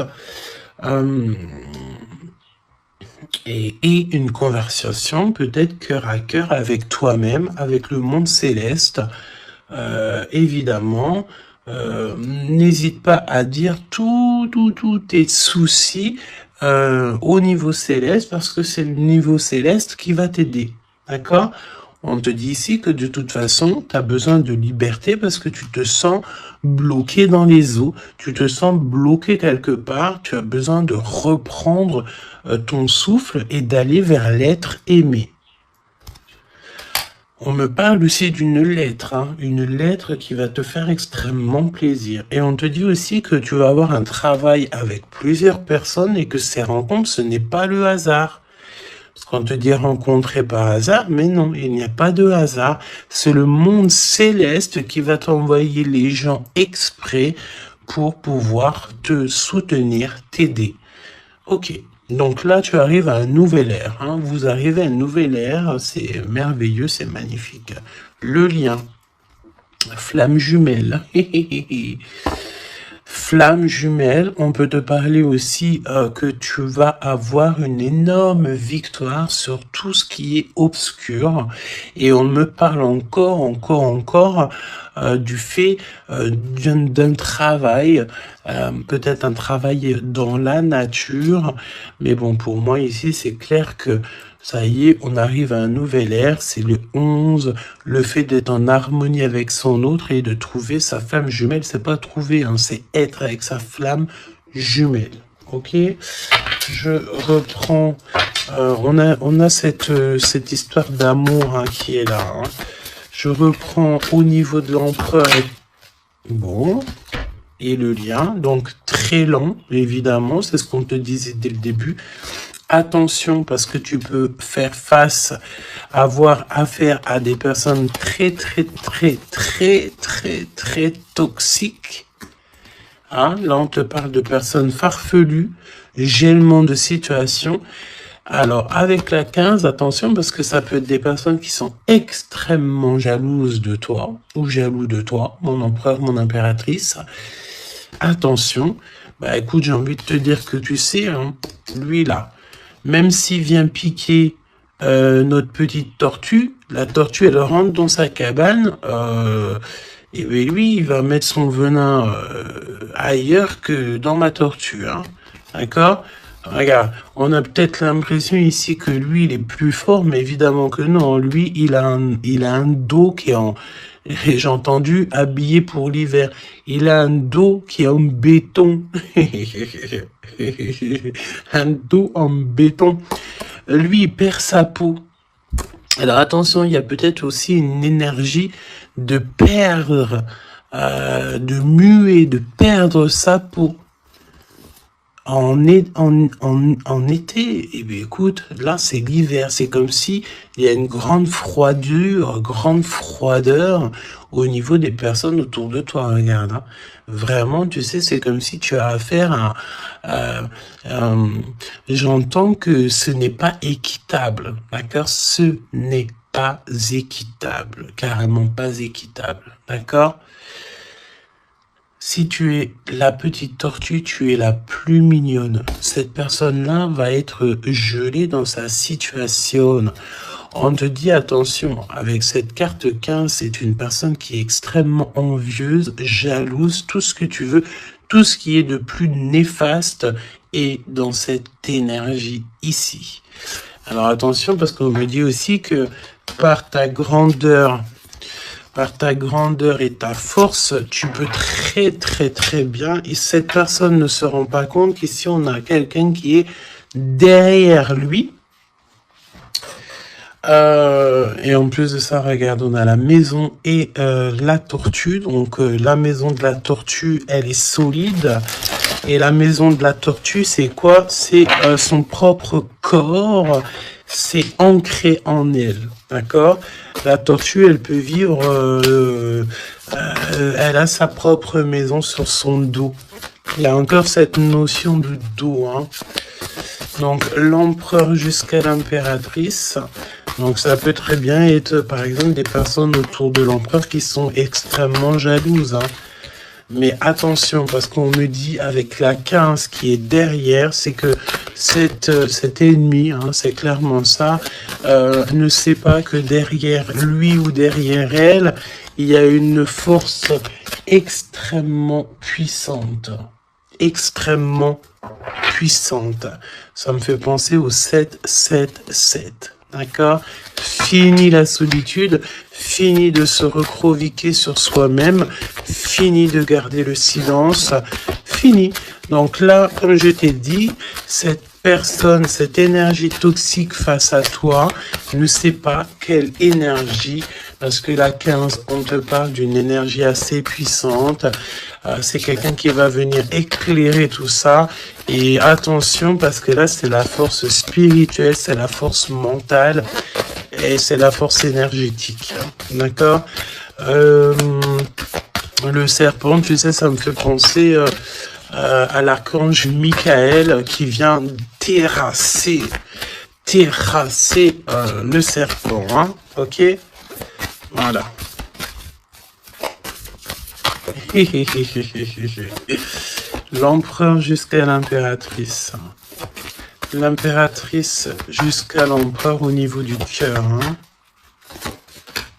Et une conversation peut-être cœur à cœur avec toi-même, avec le monde céleste. Évidemment, n'hésite pas à dire tous tes soucis au niveau céleste, parce que c'est le niveau céleste qui va t'aider, d'accord? On te dit ici que de toute façon, tu as besoin de liberté parce que tu te sens bloqué dans les eaux, tu te sens bloqué quelque part, tu as besoin de reprendre ton souffle et d'aller vers l'être aimé. On me parle aussi d'une lettre, hein, une lettre qui va te faire extrêmement plaisir. Et on te dit aussi que tu vas avoir un travail avec plusieurs personnes et que ces rencontres, ce n'est pas le hasard. Parce qu'on te dit rencontrer par hasard, mais non, il n'y a pas de hasard. C'est le monde céleste qui va t'envoyer les gens exprès pour pouvoir te soutenir, t'aider. Ok. Donc là, tu arrives à un nouvel ère. Hein. Vous arrivez à une nouvelle ère. C'est merveilleux, c'est magnifique. Le lien. Flamme jumelle. Flamme jumelle, on peut te parler aussi que tu vas avoir une énorme victoire sur tout ce qui est obscur. Et on me parle encore du fait d'un travail, peut-être un travail dans la nature. Mais bon, pour moi ici, c'est clair que ça y est, on arrive à un nouvel ère, c'est le 11, le fait d'être en harmonie avec son autre et de trouver sa flamme jumelle, c'est pas trouver, hein, c'est être avec sa flamme jumelle. Ok, je reprends, on a cette histoire d'amour hein, qui est là. Hein. Je reprends au niveau de l'empereur, bon, et le lien, donc très lent, évidemment, c'est ce qu'on te disait dès le début. Attention parce que tu peux faire face, avoir affaire à des personnes très toxiques. Hein, là, on te parle de personnes farfelues, gèlement de situation. Alors, avec la 15, attention parce que ça peut être des personnes qui sont extrêmement jalouses de toi ou jaloux de toi, mon empereur, mon impératrice. Attention. Bah écoute, j'ai envie de te dire que tu sais, hein, lui là, même s'il vient piquer notre petite tortue, la tortue, elle rentre dans sa cabane, et bien lui, il va mettre son venin ailleurs que dans ma tortue. Hein. D'accord? Regarde, on a peut-être l'impression ici que lui, il est plus fort, mais évidemment que non. Lui, il a un dos qui est en... J'ai entendu habillé pour l'hiver. Il a un dos qui est en béton. Un dos en béton. Lui, il perd sa peau. Alors attention, il y a peut-être aussi une énergie de perdre, de muer, de perdre sa peau. En été, eh bien, écoute, là c'est l'hiver, c'est comme si il y a une grande froideur au niveau des personnes autour de toi. Regarde, hein. Vraiment, tu sais, c'est comme si tu as affaire à j'entends que ce n'est pas équitable, d'accord? Ce n'est pas équitable, carrément pas équitable, d'accord? Si tu es la petite tortue, tu es la plus mignonne. Cette personne-là va être gelée dans sa situation. On te dit attention, avec cette carte 15, c'est une personne qui est extrêmement envieuse, jalouse, tout ce que tu veux, tout ce qui est de plus néfaste est dans cette énergie ici. Alors attention, parce qu'on me dit aussi que par ta grandeur, et ta force, tu peux très bien, et cette personne ne se rend pas compte qu'ici on a quelqu'un qui est derrière lui. Et en plus de ça, regarde, on a la maison et la tortue. Donc la maison de la tortue, elle est solide. Et la maison de la tortue, c'est quoi? C'est son propre corps. C'est ancré en elle. D'accord? La tortue, elle peut vivre... elle a sa propre maison sur son dos. Il y a encore cette notion de dos, hein. Donc l'empereur jusqu'à l'impératrice. Donc ça peut très bien être par exemple des personnes autour de l'empereur qui sont extrêmement jalouses, hein. Mais attention, parce qu'on me dit avec la 15 qui est derrière, c'est que cet ennemi, hein, c'est clairement ça, ne sait pas que derrière lui ou derrière elle, il y a une force extrêmement puissante. Extrêmement puissante. Ça me fait penser au 7-7-7. D'accord? Fini la solitude, fini de se recroqueviller sur soi-même, fini de garder le silence, fini. Donc là, comme je t'ai dit, cette personne, cette énergie toxique face à toi, ne sait pas quelle énergie, parce que la 15, on te parle d'une énergie assez puissante. C'est quelqu'un qui va venir éclairer tout ça. Et attention, parce que là, c'est la force spirituelle, c'est la force mentale et c'est la force énergétique. D'accord? Le serpent, tu sais, ça me fait penser à l'archange Michael qui vient terrasser le serpent. Hein? Ok? Voilà. L'empereur jusqu'à l'impératrice. L'impératrice jusqu'à l'empereur au niveau du cœur. Hein.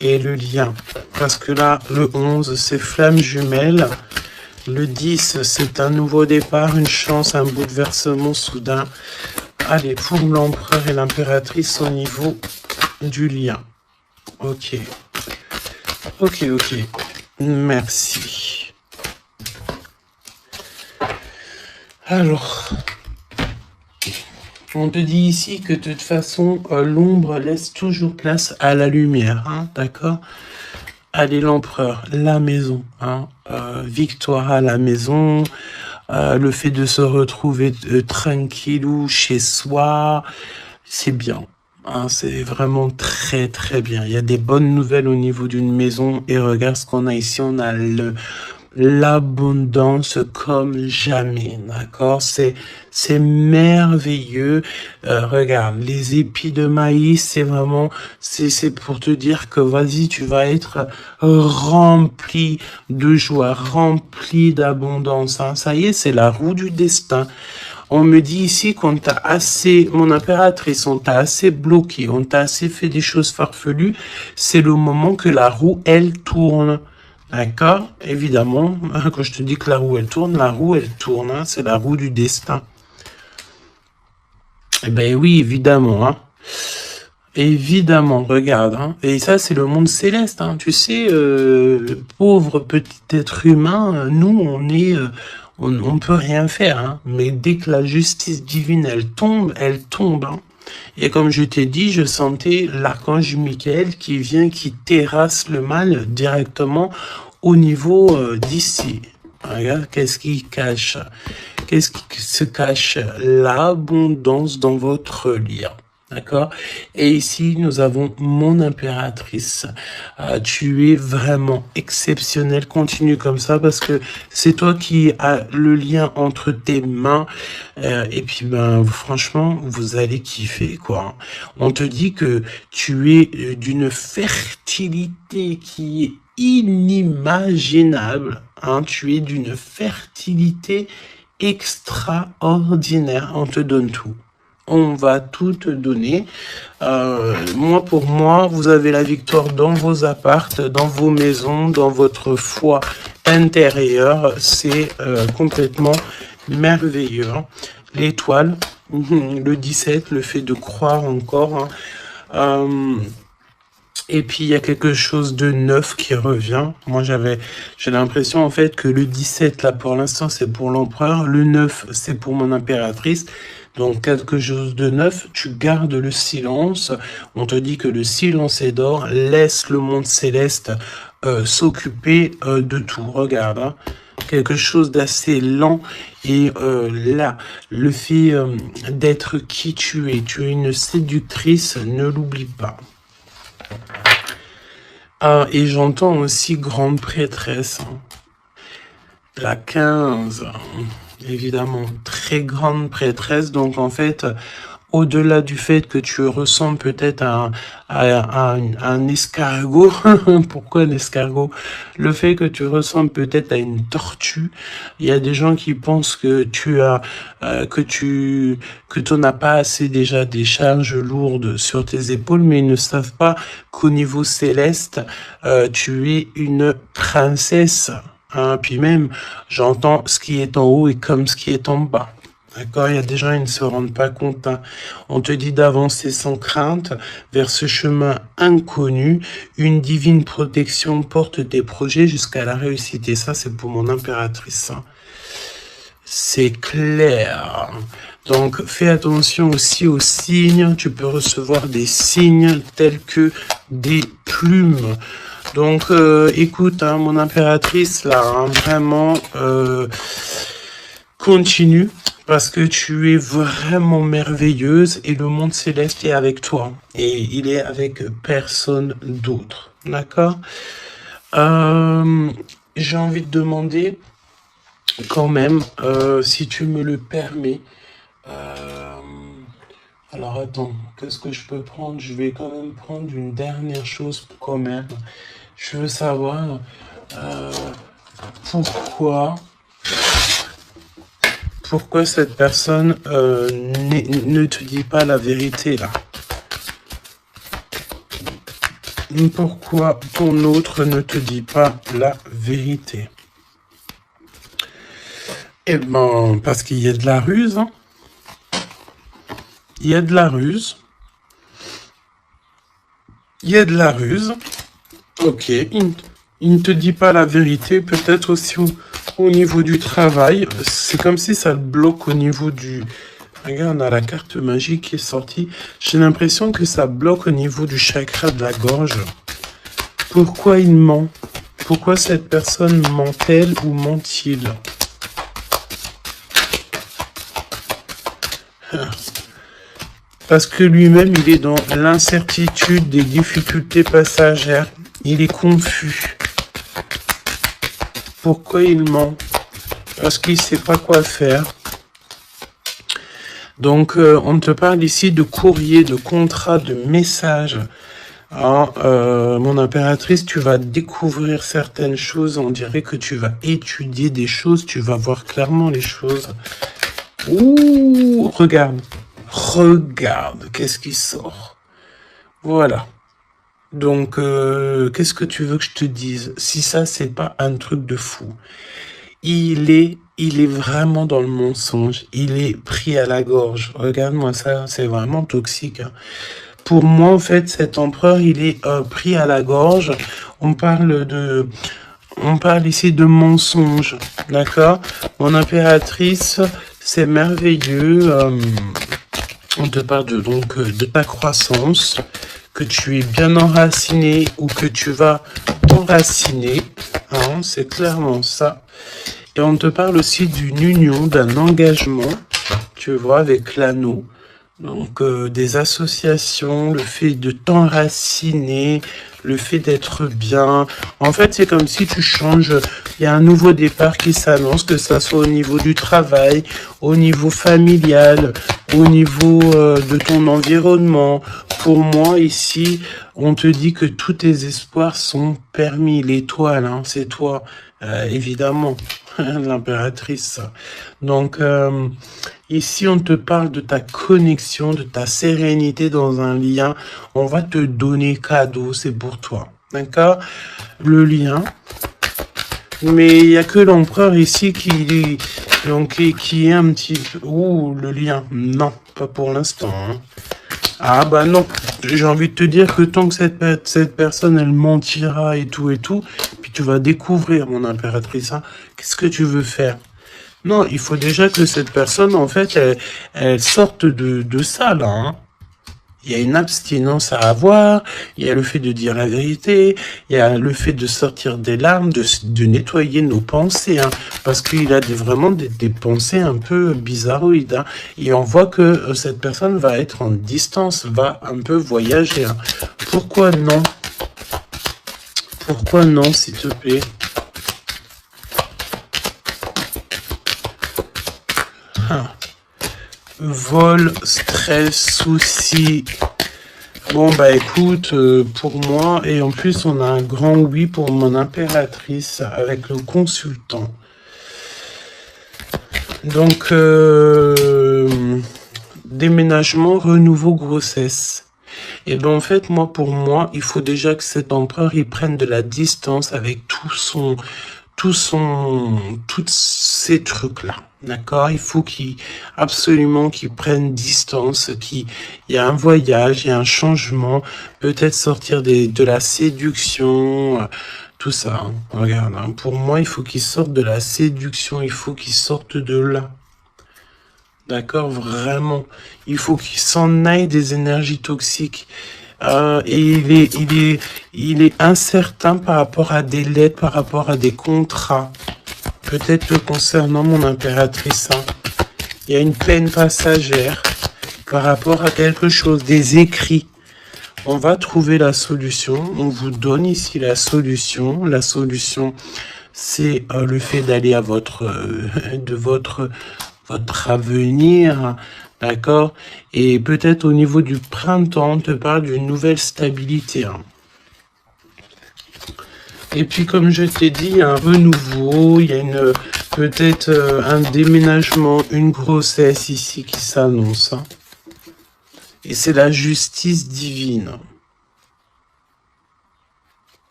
Et le lien. Parce que là, le 11, c'est flamme jumelle. Le 10, c'est un nouveau départ, une chance, un bouleversement soudain. Allez, pour l'empereur et l'impératrice au niveau du lien. Ok. Ok. Merci. Alors, on te dit ici que de toute façon, l'ombre laisse toujours place à la lumière, hein, d'accord? Allez, l'empereur, la maison, hein, victoire à la maison, le fait de se retrouver tranquillou chez soi, c'est bien. Hein, c'est vraiment très bien. Il y a des bonnes nouvelles au niveau d'une maison et regarde ce qu'on a ici. On a l'abondance comme jamais, d'accord? C'est merveilleux. Regarde, les épis de maïs, c'est vraiment, c'est pour te dire que vas-y, tu vas être rempli de joie, rempli d'abondance. Hein. Ça y est, c'est la roue du destin. On me dit ici qu'on t'a assez, mon impératrice, on t'a assez bloqué, on t'a assez fait des choses farfelues. C'est le moment que la roue, elle tourne. D'accord? Évidemment, quand je te dis que la roue, elle tourne, hein, c'est la roue du destin. Eh ben oui, évidemment, hein. Évidemment, regarde, hein. Et ça, c'est le monde céleste, hein. Tu sais, pauvre petit être humain, nous, on peut rien faire, hein. Mais dès que la justice divine, elle tombe, hein. Et comme je t'ai dit, je sentais l'archange Michael qui vient, qui terrasse le mal directement au niveau d'ici. Regarde, qu'est-ce qui cache? Qu'est-ce qui se cache? L'abondance dans votre lien. D'accord? Et ici, nous avons mon impératrice. Tu es vraiment exceptionnel. Continue comme ça parce que c'est toi qui as le lien entre tes mains. Et puis, ben, franchement, vous allez kiffer, quoi. On te dit que tu es d'une fertilité qui est inimaginable. Hein? Tu es d'une fertilité extraordinaire. On te donne tout. On va tout te donner. Pour moi, vous avez la victoire dans vos appartes, dans vos maisons, dans votre foi intérieure. C'est complètement merveilleux. L'étoile, le 17, le fait de croire encore. Hein. Et puis, il y a quelque chose de neuf qui revient. Moi, j'ai l'impression, en fait, que le 17, là, pour l'instant, c'est pour l'empereur. Le 9, c'est pour mon impératrice. Donc, quelque chose de neuf. Tu gardes le silence. On te dit que le silence est d'or. Laisse le monde céleste s'occuper de tout. Regarde, hein. Quelque chose d'assez lent. Et là, le fait d'être qui tu es une séductrice, ne l'oublie pas. Ah, et j'entends aussi grande prêtresse. La 15, évidemment, très grande prêtresse. Donc, en fait, au-delà du fait que tu ressembles peut-être à un escargot, pourquoi un escargot? Le fait que tu ressembles peut-être à une tortue. Il y a des gens qui pensent que tu n'as pas assez déjà des charges lourdes sur tes épaules, mais ils ne savent pas qu'au niveau céleste, tu es une princesse. Hein, puis même, j'entends ce qui est en haut et comme ce qui est en bas. D'accord, il y a des gens, ils ne se rendent pas compte. Hein. On te dit d'avancer sans crainte vers ce chemin inconnu. Une divine protection porte tes projets jusqu'à la réussite. Et ça, c'est pour mon impératrice. Hein. C'est clair. Donc, fais attention aussi aux signes. Tu peux recevoir des signes tels que des plumes. Donc, écoute, hein, mon impératrice, là, hein, vraiment, continue. Parce que tu es vraiment merveilleuse et le monde céleste est avec toi. Et il est avec personne d'autre. D'accord? J'ai envie de demander, quand même, si tu me le permets. Alors attends, qu'est-ce que je peux prendre? Je vais quand même prendre une dernière chose quand même. Je veux savoir pourquoi cette personne ne te dit pas la vérité là? Pourquoi ton autre ne te dit pas la vérité? Eh ben, parce qu'il y a de la ruse. Hein. Il y a de la ruse. Il y a de la ruse. Ok, il ne te dit pas la vérité, peut-être aussi au niveau du travail. C'est comme si ça le bloque au niveau du... Regarde, on a la carte magique qui est sortie. J'ai l'impression que ça bloque au niveau du chakra de la gorge. Pourquoi il ment? Pourquoi cette personne ment-elle ou ment-il? Parce que lui-même, il est dans l'incertitude des difficultés passagères. Il est confus. Pourquoi il ment? Parce qu'il ne sait pas quoi faire. Donc, on te parle ici de courrier, de contrat, de message. Alors, mon impératrice, tu vas découvrir certaines choses. On dirait que tu vas étudier des choses. Tu vas voir clairement les choses. Ouh, regarde. Regarde, qu'est-ce qui sort? Voilà. Donc, qu'est-ce que tu veux que je te dise? Si ça, c'est pas un truc de fou. Il est vraiment dans le mensonge. Il est pris à la gorge. Regarde-moi ça, c'est vraiment toxique. Hein. Pour moi, en fait, cet empereur, il est pris à la gorge. On parle ici de mensonge. D'accord? Mon impératrice, c'est merveilleux. On te parle de ta croissance, que tu es bien enraciné ou que tu vas t'enraciner. Hein, c'est clairement ça. Et on te parle aussi d'une union, d'un engagement, tu vois, avec l'anneau. Donc, des associations, le fait de t'enraciner, le fait d'être bien. En fait, c'est comme si tu changes. Il y a un nouveau départ qui s'annonce, que ça soit au niveau du travail, au niveau familial, au niveau de ton environnement. Pour moi, ici, on te dit que tous tes espoirs sont permis. L'étoile, hein, c'est toi, évidemment, l'impératrice. Donc, ici, on te parle de ta connexion, de ta sérénité dans un lien. On va te donner cadeau, c'est pour toi. D'accord? Le lien. Mais il n'y a que l'empereur ici qui est un petit peu... Ouh, le lien. Non, pas pour l'instant. Hein. Ah bah non, j'ai envie de te dire que tant que cette personne, elle mentira et tout, puis tu vas découvrir, mon impératrice, hein, qu'est-ce que tu veux faire? Non, il faut déjà que cette personne, en fait, elle sorte de ça, là, hein. Il y a une abstinence à avoir, il y a le fait de dire la vérité, il y a le fait de sortir des larmes, de nettoyer nos pensées, hein, parce qu'il a vraiment des pensées un peu bizarroïdes, hein, et on voit que cette personne va être en distance, va un peu voyager, hein. Pourquoi non? Pourquoi non, s'il te plaît? Ah. Vol, stress, soucis. Bon bah écoute, pour moi, et en plus on a un grand oui pour mon impératrice avec le consultant. Donc, déménagement, renouveau, grossesse. Et ben en fait, pour moi, il faut déjà que cet empereur, il prenne de la distance avec tous ces trucs-là. D'accord? Il faut absolument qu'il prenne distance, il y a un voyage, il y a un changement, peut-être sortir de la séduction, tout ça. Hein. Regarde, hein, pour moi, il faut qu'il sorte de la séduction, il faut qu'il sorte de là. D'accord? Vraiment. Il faut qu'il s'en aille des énergies toxiques. Et il est incertain par rapport à des lettres, par rapport à des contrats. Peut-être concernant mon impératrice. Hein. Il y a une peine passagère par rapport à quelque chose, des écrits. On va trouver la solution. On vous donne ici la solution. La solution, c'est le fait d'aller à votre avenir, d'accord? Et peut-être au niveau du printemps, on te parle d'une nouvelle stabilité. Hein. Et puis, comme je t'ai dit, il y a un renouveau, il y a peut-être un déménagement, une grossesse ici qui s'annonce. Hein. Et c'est la justice divine.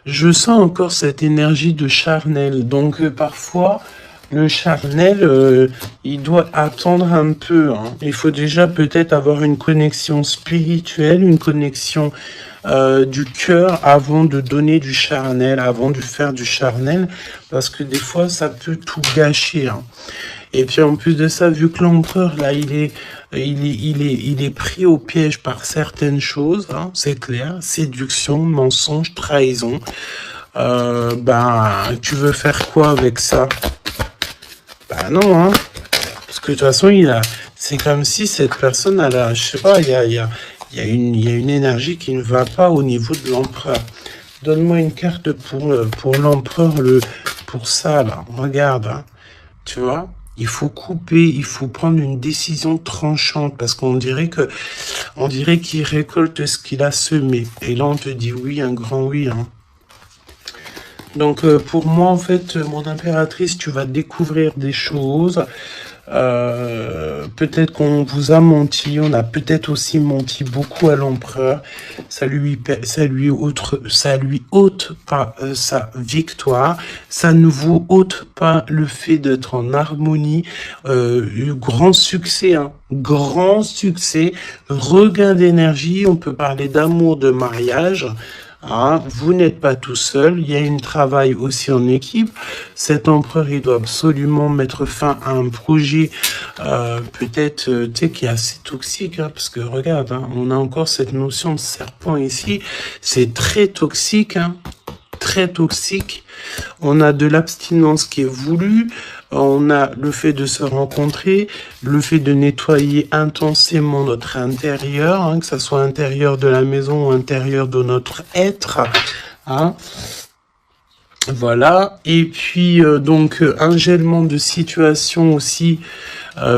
Je sens encore cette énergie de charnel. Donc, parfois, le charnel, il doit attendre un peu. Hein. Il faut déjà peut-être avoir une connexion spirituelle, une connexion du cœur avant de donner du charnel, avant de faire du charnel, parce que des fois, ça peut tout gâcher. Hein. Et puis en plus de ça, vu que l'empereur, là, il est pris au piège par certaines choses, hein, c'est clair, séduction, mensonge, trahison. Tu veux faire quoi avec ça? Bah non, hein. Parce que de toute façon, c'est comme si cette personne, je sais pas, il y a une énergie qui ne va pas au niveau de l'empereur. Donne-moi une carte pour l'empereur, pour ça, là. Regarde, hein. Tu vois? Il faut couper, il faut prendre une décision tranchante parce qu'on dirait qu'il récolte ce qu'il a semé. Et là, on te dit oui, un grand oui, hein. Donc, pour moi, en fait, mon impératrice, tu vas découvrir des choses. Peut-être qu'on vous a menti, on a peut-être aussi menti beaucoup à l'empereur. Ça lui ôte pas sa victoire. Ça ne vous ôte pas le fait d'être en harmonie. Grand succès, hein. Grand succès. Regain d'énergie. On peut parler d'amour, de mariage. Ah, vous n'êtes pas tout seul, il y a un travail aussi en équipe. Cet empereur, il doit absolument mettre fin à un projet, peut-être, tu sais, qui est assez toxique, hein, parce que regarde, hein, on a encore cette notion de serpent ici, c'est très toxique, hein, très toxique. On a de l'abstinence qui est voulue, on a le fait de se rencontrer, le fait de nettoyer intensément notre intérieur, hein, que ce soit intérieur de la maison ou intérieur de notre être. Hein. Voilà. Et puis, donc, un gèlement de situation aussi,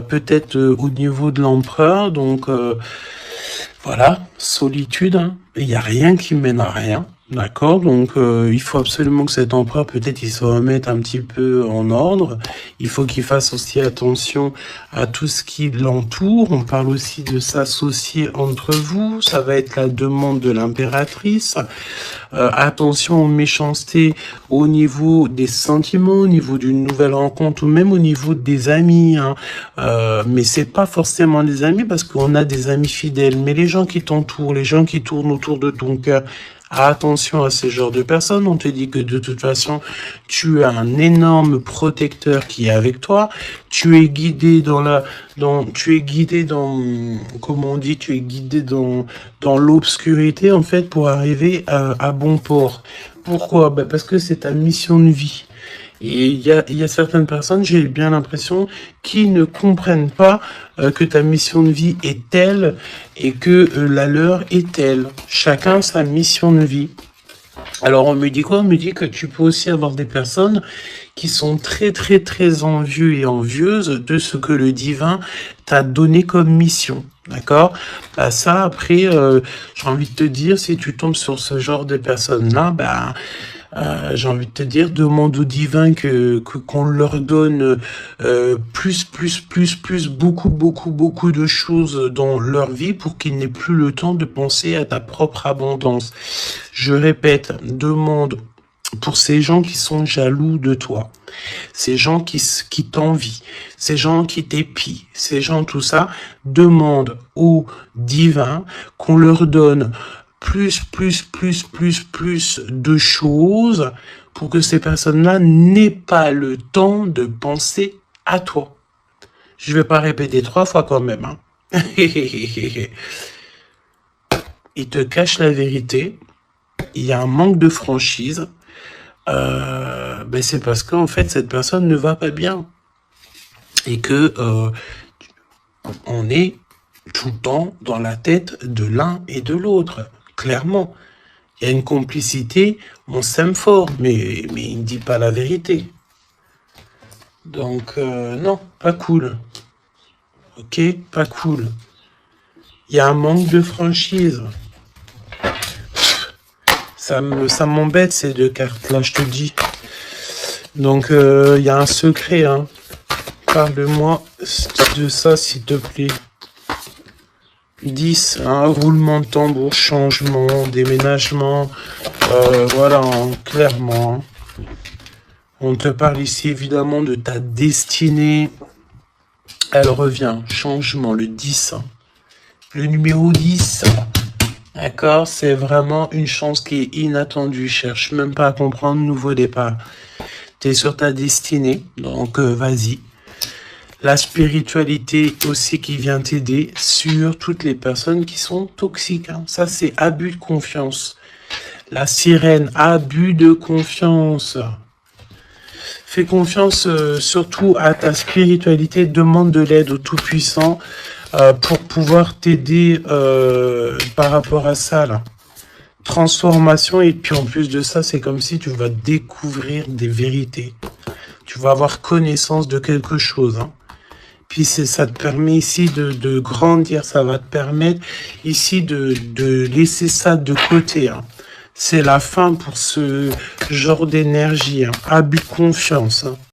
peut-être au niveau de l'empereur. Donc, voilà, solitude. Hein. Il n'y a rien qui mène à rien. D'accord, donc il faut absolument que cet empereur, peut-être, il se remette un petit peu en ordre. Il faut qu'il fasse aussi attention à tout ce qui l'entoure. On parle aussi de s'associer entre vous. Ça va être la demande de l'impératrice. Attention aux méchancetés au niveau des sentiments, au niveau d'une nouvelle rencontre ou même au niveau des amis. Hein. Mais c'est pas forcément des amis parce qu'on a des amis fidèles. Mais les gens qui t'entourent, les gens qui tournent autour de ton cœur, attention à ce genre de personnes. On te dit que de toute façon, tu as un énorme protecteur qui est avec toi. Tu es guidé comment on dit, tu es guidé dans l'obscurité, en fait, pour arriver à bon port. Pourquoi? Ben parce que c'est ta mission de vie. Et il y a certaines personnes, j'ai bien l'impression, qui ne comprennent pas que ta mission de vie est telle et que la leur est telle. Chacun sa mission de vie. Alors on me dit quoi? On me dit que tu peux aussi avoir des personnes qui sont très très très envieux et envieuses de ce que le divin t'a donné comme mission. D'accord? Bah ça après, j'ai envie de te dire, si tu tombes sur ce genre de personnes-là, bah j'ai envie de te dire, demande au divin qu'on leur donne beaucoup de choses dans leur vie pour qu'ils n'aient plus le temps de penser à ta propre abondance. Je répète, demande pour ces gens qui sont jaloux de toi, ces gens qui t'envient, ces gens qui t'épient, ces gens tout ça, demande au divin qu'on leur donne plus de choses pour que ces personnes-là n'aient pas le temps de penser à toi. Je vais pas répéter 3 fois quand même. Hein. Il te cache la vérité. Il y a un manque de franchise. Ben c'est parce qu'en fait, cette personne ne va pas bien. Et que on est tout le temps dans la tête de l'un et de l'autre. Clairement, il y a une complicité, on s'aime fort, mais il ne dit pas la vérité. Donc, non, pas cool. Ok, pas cool. Il y a un manque de franchise. Ça m'embête ces 2 cartes-là, je te dis. Donc, il y a un secret, hein. Parle-moi de ça, s'il te plaît. 10, hein, roulement de tambour, changement, déménagement, voilà, hein, clairement. On te parle ici évidemment de ta destinée. Elle revient, changement, le 10. Le numéro 10, d'accord, c'est vraiment une chance qui est inattendue. Cherche même pas à comprendre, nouveau départ. Tu es sur ta destinée, donc vas-y. La spiritualité aussi qui vient t'aider sur toutes les personnes qui sont toxiques. Hein. Ça, c'est abus de confiance. La sirène, abus de confiance. Fais confiance surtout à ta spiritualité. Demande de l'aide au Tout-Puissant pour pouvoir t'aider par rapport à ça. Là. Transformation. Et puis en plus de ça, c'est comme si tu vas découvrir des vérités. Tu vas avoir connaissance de quelque chose. Hein. Puis ça te permet ici de grandir, ça va te permettre ici de laisser ça de côté. Hein. C'est la fin pour ce genre d'énergie, hein. Abus de confiance. Hein.